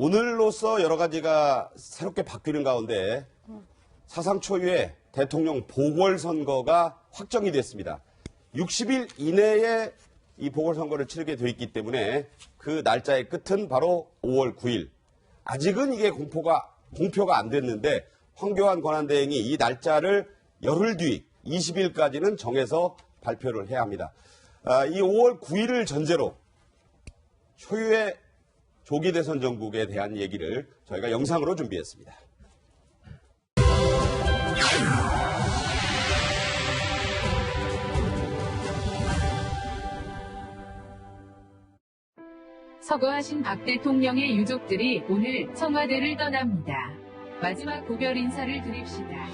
오늘로써 여러 가지가 새롭게 바뀌는 가운데 사상 초유의 대통령 보궐선거가 확정이 됐습니다. 60일 이내에 이 보궐선거를 치르게 돼 있기 때문에 그 날짜의 끝은 바로 5월 9일. 아직은 이게 공표가 안 됐는데 황교안 권한대행이 이 날짜를 열흘 뒤 20일까지는 정해서 발표를 해야 합니다. 이 5월 9일을 전제로 초유의 조기 대선 전국에 대한 얘기를 저희가 영상으로 준비했습니다. 서거하신 박 대통령의 유족들이 오늘 청와대를 떠납니다. 마지막 고별 인사를 드립시다.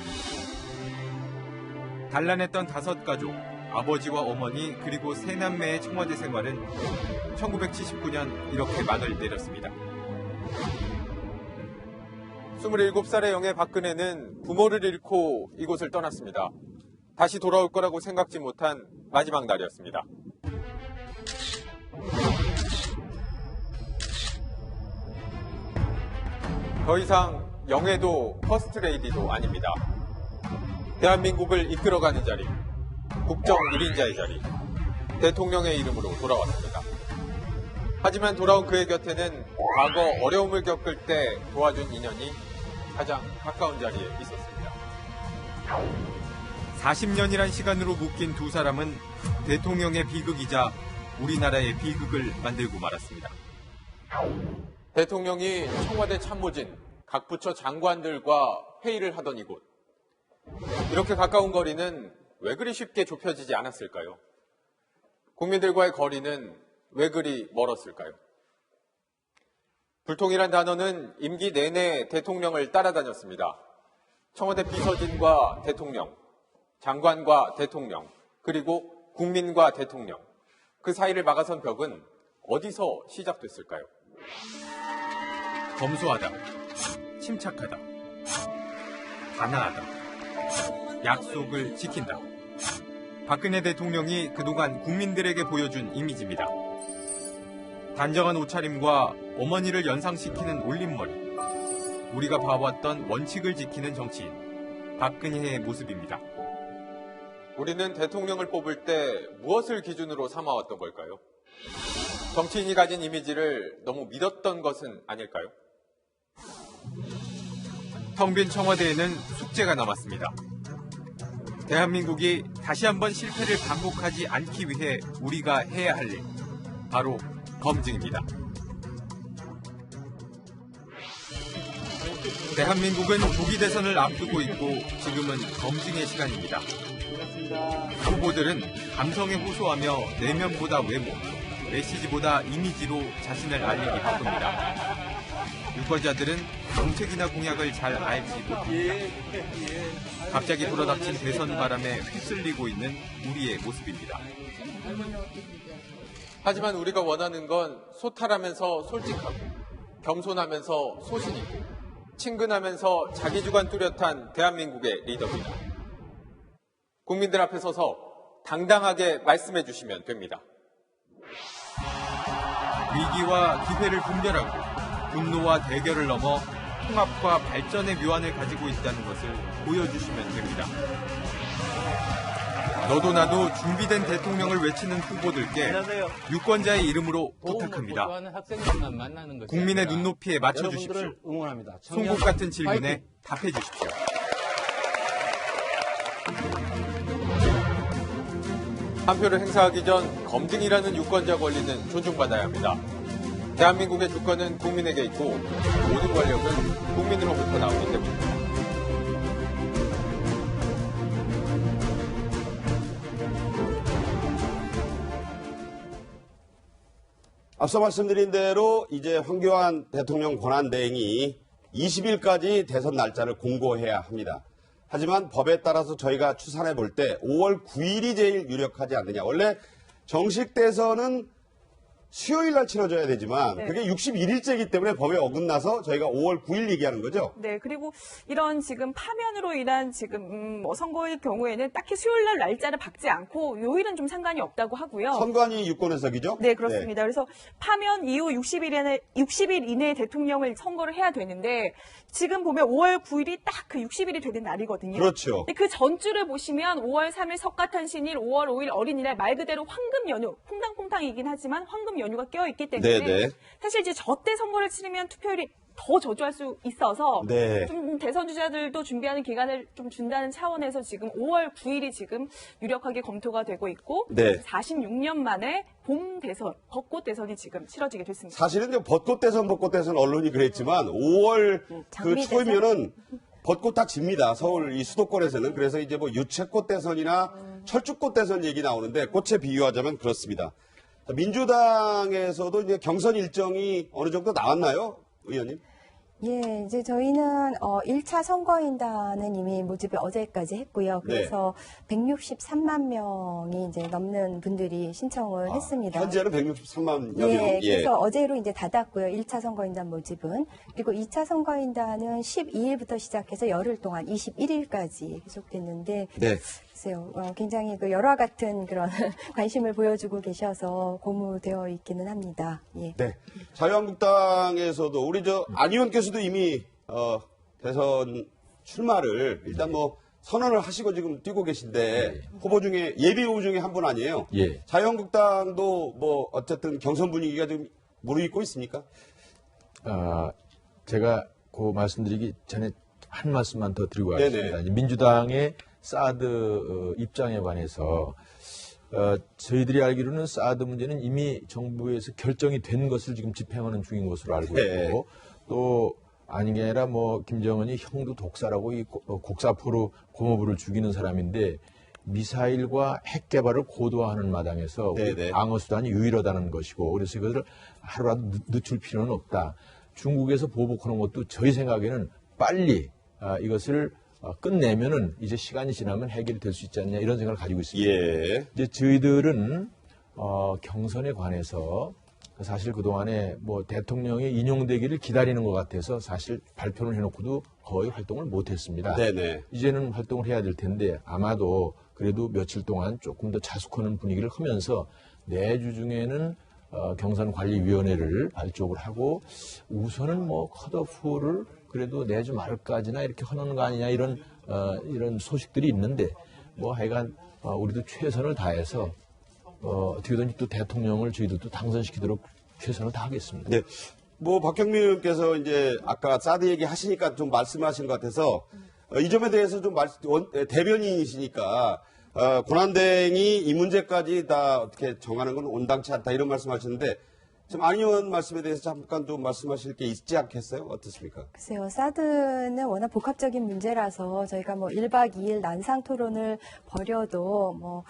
단란했던 5가족, 아버지와 어머니 그리고 3남매의 청와대 생활은 1979년 이렇게 막을 내렸습니다. 27살의 영예 박근혜는 부모를 잃고 이곳을 떠났습니다. 다시 돌아올 거라고 생각지 못한 마지막 날이었습니다. 더 이상 영예도 퍼스트레이디도 아닙니다. 대한민국을 이끌어가는 자리, 국정 1인자의 자리, 대통령의 이름으로 돌아왔습니다. 하지만 돌아온 그의 곁에는 과거 어려움을 겪을 때 도와준 인연이 가장 가까운 자리에 있었습니다. 40년이란 시간으로 묶인 두 사람은 대통령의 비극이자 우리나라의 비극을 만들고 말았습니다. 대통령이 청와대 참모진, 각 부처 장관들과 회의를 하던 이곳. 이렇게 가까운 거리는 왜 그리 쉽게 좁혀지지 않았을까요? 국민들과의 거리는 왜 그리 멀었을까요? 불통이란 단어는 임기 내내 대통령을 따라다녔습니다. 청와대 비서진과 대통령, 장관과 대통령, 그리고 국민과 대통령. 그 사이를 막아선 벽은 어디서 시작됐을까요? 검소하다, 침착하다, 단아하다, 약속을 지킨다. 박근혜 대통령이 그동안 국민들에게 보여준 이미지입니다. 단정한 옷차림과 어머니를 연상시키는 올림머리. 우리가 봐왔던 원칙을 지키는 정치인, 박근혜의 모습입니다. 우리는 대통령을 뽑을 때 무엇을 기준으로 삼아왔던 걸까요? 정치인이 가진 이미지를 너무 믿었던 것은 아닐까요? 텅 빈 청와대에는 숙제가 남았습니다. 대한민국이 다시 한번 실패를 반복하지 않기 위해 우리가 해야 할 일, 바로 검증입니다. 대한민국은 조기 대선을 앞두고 있고 지금은 검증의 시간입니다. 후보들은 감성에 호소하며 내면보다 외모, 메시지보다 이미지로 자신을 알리기 바쁩니다. 유권자들은 정책이나 공약을 잘 알지 못합니다. 갑자기 불어닥친 대선 바람에 휩쓸리고 있는 우리의 모습입니다. 하지만 우리가 원하는 건 소탈하면서 솔직하고, 겸손하면서 소신있고, 친근하면서 자기주관 뚜렷한 대한민국의 리더입니다. 국민들 앞에 서서 당당하게 말씀해 주시면 됩니다. 위기와 기회를 분별하고 분노와 대결을 넘어 통합과 발전의 묘안을 가지고 있다는 것을 보여주시면 됩니다. 너도 나도 준비된 대통령을 외치는 후보들께 유권자의 이름으로 부탁합니다. 국민의 눈높이에 맞춰주십시오. 송곳 같은 질문에 답해 주십시오. 한 표를 행사하기 전 검증이라는 유권자 권리는 존중받아야 합니다. 대한민국의 주권은 국민에게 있고 모든 권력은 국민으로부터 나오기 때문입니다. 앞서 말씀드린 대로 이제 황교안 대통령 권한대행이 20일까지 대선 날짜를 공고해야 합니다. 하지만 법에 따라서 저희가 추산해 볼 때 5월 9일이 제일 유력하지 않느냐. 원래 정식 대선은 수요일 날 치러져야 되지만 네. 그게 61일째이기 때문에 법에 어긋나서 저희가 5월 9일 얘기하는 거죠. 네, 그리고 이런 지금 파면으로 인한 지금 뭐 선거의 경우에는 딱히 수요일 날 날짜를 박지 않고 요일은 좀 상관이 없다고 하고요. 선관위 유권 해석이죠? 네, 그렇습니다. 그래서 파면 이후 60일 이내에 대통령을 선거를 해야 되는데 지금 보면 5월 9일이 딱 그 60일이 되는 날이거든요. 그렇죠. 근데 그 전주를 보시면 5월 3일 석가탄신일, 5월 5일 어린이날 말 그대로 황금 연휴, 퐁당퐁당이긴 하지만 황금 연휴가 껴있기 때문에 네네. 사실 이제 저때 선거를 치르면 투표율이 더 저조할 수 있어서 네. 좀 대선 주자들도 준비하는 기간을 좀 준다는 차원에서 지금 5월 9일이 지금 유력하게 검토가 되고 있고 네. 46년 만에 봄 대선, 벚꽃 대선이 지금 치러지게 됐습니다. 사실은 이제 벚꽃 대선 언론이 그랬지만 5월 그 장미 초이면은 벚꽃 다 집니다. 서울 이 수도권에서는. 그래서 이제 뭐 유채꽃 대선이나 철쭉꽃 대선 얘기 나오는데 꽃에 비유하자면 그렇습니다. 자, 민주당에서도 이제 경선 일정이 어느 정도 나왔나요, 의원님? 예, 이제 저희는 1차 선거인단은 이미 모집을 어제까지 했고요. 그래서 163만 명이 이제 넘는 분들이 신청을 했습니다. 현재는 163만 명이요. 예, 그래서 어제로 이제 닫았고요. 1차 선거인단 모집은. 그리고 2차 선거인단은 12일부터 시작해서 열흘 동안 21일까지 계속됐는데 네. 글쎄요, 굉장히 그 열화 같은 그런 관심을 보여주고 계셔서 고무되어 있기는 합니다. 예. 네. 자유한국당에서도 우리 안 의원께서도 이미 대선 출마를 일단 뭐 선언을 하시고 지금 뛰고 계신데 후보 중에 예비 후보 중에 한 분 아니에요? 예. 자유한국당도 뭐 어쨌든 경선 분위기가 좀 무르익고 있습니까? 제가 그 말씀드리기 전에 한 말씀만 더 드리고 네네. 가겠습니다. 이제 민주당의 사드 입장에 관해서 저희들이 알기로는 사드 문제는 이미 정부에서 결정이 된 것을 지금 집행하는 중인 것으로 알고 네. 있고 또 아닌 게 아니라 뭐 김정은이 형도 독사라고 이 곡사포로 고모부를 죽이는 사람인데 미사일과 핵 개발을 고도화하는 마당에서 우리 네네. 방어 수단이 유일하다는 것이고 그래서 이것을 하루라도 늦출 필요는 없다. 중국에서 보복하는 것도 저희 생각에는 빨리 이것을 끝내면은 이제 시간이 지나면 해결이 될 수 있지 않냐 이런 생각을 가지고 있습니다. 예. 이제 저희들은 경선에 관해서 사실 그동안에 뭐 대통령이 인용되기를 기다리는 것 같아서 사실 발표를 해놓고도 거의 활동을 못했습니다. 네네. 이제는 활동을 해야 될 텐데 아마도 그래도 며칠 동안 조금 더 자숙하는 분위기를 하면서 내주 중에는 경선관리위원회를 발족을 하고 우선은 뭐 컷오프를 그래도 내주 말까지나 이렇게 하는 거 아니냐 이런 소식들이 있는데 뭐 하여간 우리도 최선을 다해서 어떻게든지 또 대통령을 저희들도 당선시키도록 최선을 다하겠습니다. 네. 뭐 박경민 의원께서 이제 아까 사드 얘기 하시니까 좀 말씀하신 것 같아서 이 점에 대해서 좀 대변인이시니까 권한대행이 이 문제까지 다 어떻게 정하는 건 온당치 않다 이런 말씀하셨는데 지금 안 의원 말씀에 대해서 잠깐 좀 말씀하실 게 있지 않겠어요? 어떻습니까? 글쎄요, 사드는 워낙 복합적인 문제라서 저희가 뭐 1박 2일 난상 토론을 벌여도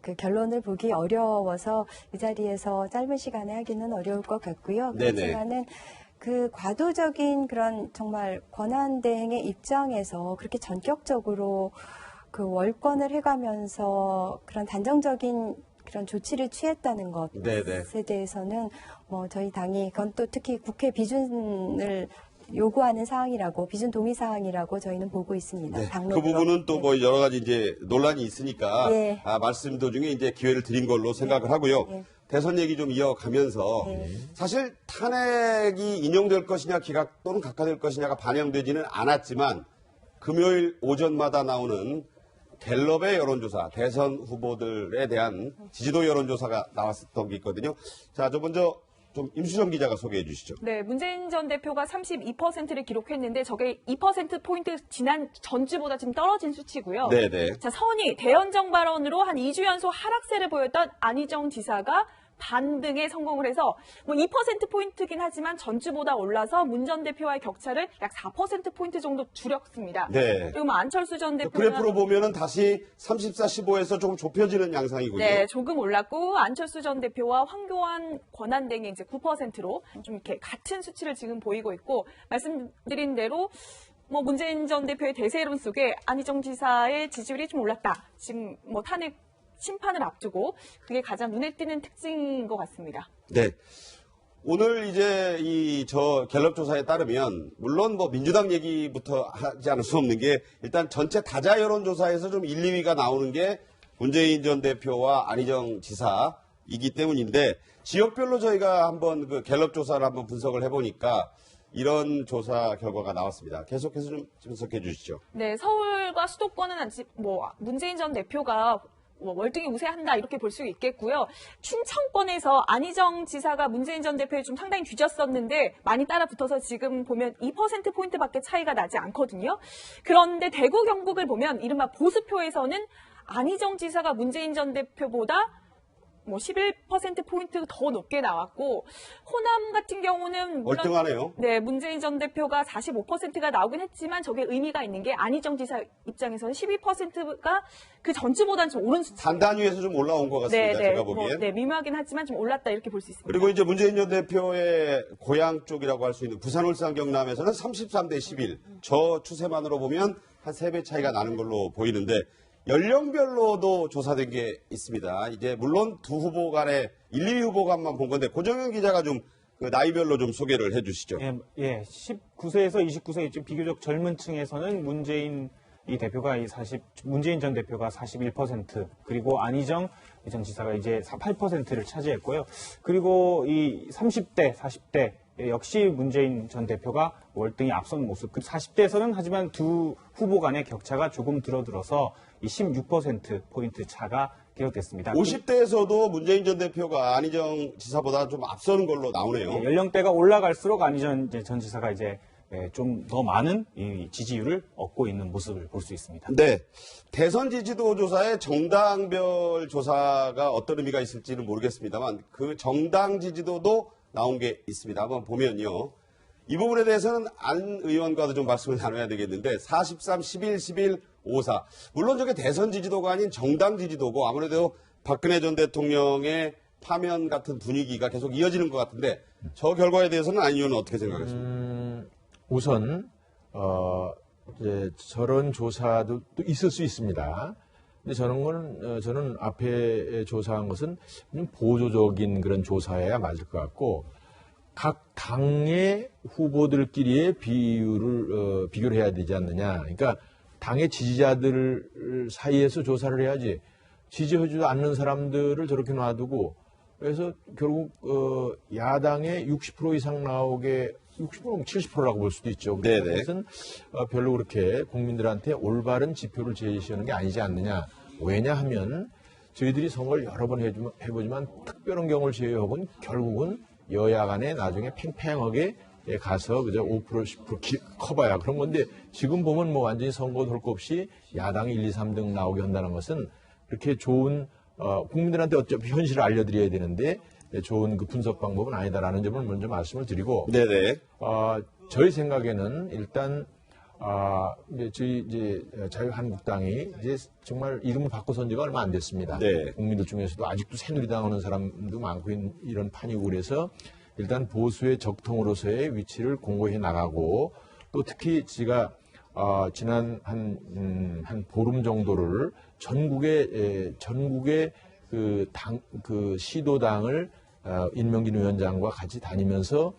그 결론을 보기 어려워서 이 자리에서 짧은 시간에 하기는 어려울 것 같고요. 네네. 그렇지만은 그 과도적인 그런 정말 권한대행의 입장에서 그렇게 전격적으로 그 월권을 해가면서 그런 단정적인 그런 조치를 취했다는 네네. 것에 대해서는 뭐 저희 당이 그건 또 특히 국회 비준을 요구하는 사항이라고 비준 동의 사항이라고 저희는 보고 있습니다. 네. 당론으로. 그 부분은 또 뭐 여러 가지 이제 논란이 있으니까 네. 말씀 도중에 이제 기회를 드린 걸로 생각을 하고요. 네. 대선 얘기 좀 이어가면서 사실 탄핵이 인용될 것이냐 기각 또는 각하될 것이냐가 반영되지는 않았지만 금요일 오전마다 나오는 갤럽의 여론조사, 대선 후보들에 대한 지지도 여론조사가 나왔었던 게 있거든요. 자, 저 먼저 좀 임수정 기자가 소개해 주시죠. 네, 문재인 전 대표가 32%를 기록했는데 저게 2%포인트 지난 전주보다 지금 떨어진 수치고요. 네네. 자, 선의 대연정 발언으로 한 2주 연속 하락세를 보였던 안희정 지사가 반등에 성공을 해서 뭐 2%포인트긴 하지만 전주보다 올라서 문 전 대표와의 격차를 약 4%포인트 정도 줄였습니다. 네. 그리고 뭐 안철수 전 대표는 그래프로 보면은 다시 34-15에서 조금 좁혀지는 양상이군요. 네, 조금 올랐고 안철수 전 대표와 황교안 권한대행이 이제 9%로 좀 이렇게 같은 수치를 지금 보이고 있고 말씀드린 대로 뭐 문재인 전 대표의 대세론 속에 안희정 지사의 지지율이 좀 올랐다. 지금 뭐 탄핵 심판을 앞두고 그게 가장 눈에 띄는 특징인 것 같습니다. 네. 오늘 이제 저 갤럽 조사에 따르면 물론 뭐 민주당 얘기부터 하지 않을 수 없는 게 일단 전체 다자 여론조사에서 좀 1, 2위가 나오는 게 문재인 전 대표와 안희정 지사이기 때문인데 지역별로 저희가 한번 그 갤럽 조사를 한번 분석을 해보니까 이런 조사 결과가 나왔습니다. 계속해서 좀 분석해 주시죠. 네, 서울과 수도권은 아직 문재인 전 대표가 월등히 우세한다 이렇게 볼 수 있겠고요. 충청권에서 안희정 지사가 문재인 전 대표에 좀 상당히 뒤졌었는데 많이 따라붙어서 지금 보면 2%포인트밖에 차이가 나지 않거든요. 그런데 대구 경북을 보면 이른바 보수표에서는 안희정 지사가 문재인 전 대표보다 11%포인트 더 높게 나왔고, 호남 같은 경우는 물론 월등하네요. 네, 문재인 전 대표가 45%가 나오긴 했지만 저게 의미가 있는 게 안희정 지사 입장에서는 12%가 그 전주보다는 좀 오른 수. 단위에서 좀 올라온 것 같습니다. 제가 보기엔. 미묘하긴 하지만 좀 올랐다 이렇게 볼 수 있습니다. 그리고 이제 문재인 전 대표의 고향 쪽이라고 할 수 있는 부산, 울산, 경남에서는 33대 11. 저 추세만으로 보면 한 3배 차이가 나는 걸로 보이는데 연령별로도 조사된 게 있습니다. 이제 물론 두 후보 간의 1, 2위 후보 간만 본 건데 고정현 기자가 좀 그 나이별로 좀 소개를 해 주시죠. 예, 19세에서 29세 좀 비교적 젊은 층에서는 문재인 전 대표가 41%, 그리고 안희정 전 지사가 이제 8%를 차지했고요. 그리고 이 30대, 40대 역시 문재인 전 대표가 월등히 앞선 모습. 40대에서는 하지만 두 후보 간의 격차가 조금 줄어들어서 이 16%포인트 차가 기록됐습니다. 50대에서도 문재인 전 대표가 안희정 지사보다 좀 앞서는 걸로 나오네요. 연령대가 올라갈수록 안희정 전 지사가 이제 좀 더 많은 이 지지율을 얻고 있는 모습을 볼 수 있습니다. 네. 대선 지지도 조사에 정당별 조사가 어떤 의미가 있을지는 모르겠습니다만 그 정당 지지도도 나온 게 있습니다. 한번 보면요. 이 부분에 대해서는 안 의원과도 좀 말씀을 나눠야 되겠는데 43, 11, 11, 54. 물론 저게 대선 지지도가 아닌 정당 지지도고 아무래도 박근혜 전 대통령의 파면 같은 분위기가 계속 이어지는 것 같은데 저 결과에 대해서는 안 의원은 어떻게 생각하십니까? 우선 이제 저런 조사도 또 있을 수 있습니다. 근데 저는 앞에 조사한 것은 좀 보조적인 그런 조사여야 맞을 것 같고 각 당의 후보들끼리의 비교를 해야 되지 않느냐. 그러니까 당의 지지자들 사이에서 조사를 해야지 지지하지도 않는 사람들을 저렇게 놔두고 그래서 결국 야당의 60% 이상 나오게 60%면 70%라고 볼 수도 있죠. 네네. 그것은 별로 그렇게 국민들한테 올바른 지표를 제시하는 게 아니지 않느냐. 왜냐하면 저희들이 선거를 여러 번 해보지만 특별한 경우를 제외하고는 결국은 여야 간에 나중에 팽팽하게 가서 그저 5% 10% 커봐야 그런 건데 지금 보면 뭐 완전히 선거 돌 거 없이 야당이 1, 2, 3등 나오게 한다는 것은 그렇게 좋은 국민들한테 어차피 현실을 알려드려야 되는데 좋은 그 분석 방법은 아니다라는 점을 먼저 말씀을 드리고 네네. 저희 생각에는 일단 저희 자유한국당이 이제 정말 이름을 바꿔선 지가 얼마 안 됐습니다. 네. 국민들 중에서도 아직도 새누리당 하는 사람도 많고 이런 판이고 그래서 일단 보수의 적통으로서의 위치를 공고히 나가고 또 특히 제가 지난 한 보름 정도를 전국의 그 시도당을 임명진 위원장과 같이 다니면서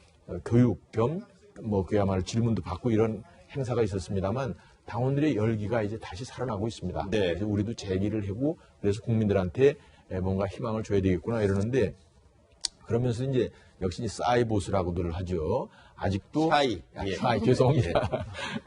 교육 겸 뭐 그야말로 질문도 받고 이런 행사가 있었습니다만 당원들의 열기가 이제 다시 살아나고 있습니다. 네. 그래서 우리도 재기를 하고 그래서 국민들한테 뭔가 희망을 줘야 되겠구나 이러는데 그러면서 이제 역시 싸이 보수라고들 하죠. 아직도 샤이 죄송합니다.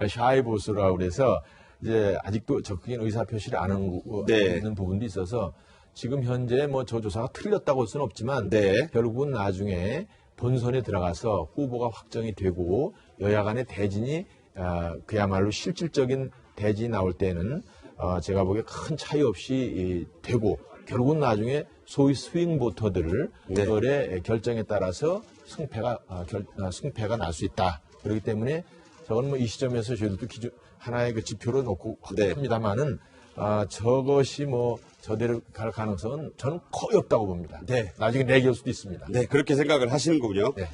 샤이 보수라고 그래서 이제 아직도 적극적인 의사 표시를 안 하고 있는 부분도 있어서 지금 현재 뭐 저 조사가 틀렸다고 할 수는 없지만 결국은 나중에 본선에 들어가서 후보가 확정이 되고 여야 간의 대진이 그야말로 실질적인 대진이 나올 때는 제가 보기에 큰 차이 없이 되고 결국은 나중에 소위 스윙 보터들을 그들의 결정에 따라서 승패가 날 수 있다. 그렇기 때문에 저건 뭐 이 시점에서 저희들도 하나의 그 지표로 놓고 합니다만은 저것이 뭐 저대로 갈 가능성은 저는 거의 없다고 봅니다. 네. 나중에 내기할 수도 있습니다. 네, 그렇게 생각을 하시는군요. 네.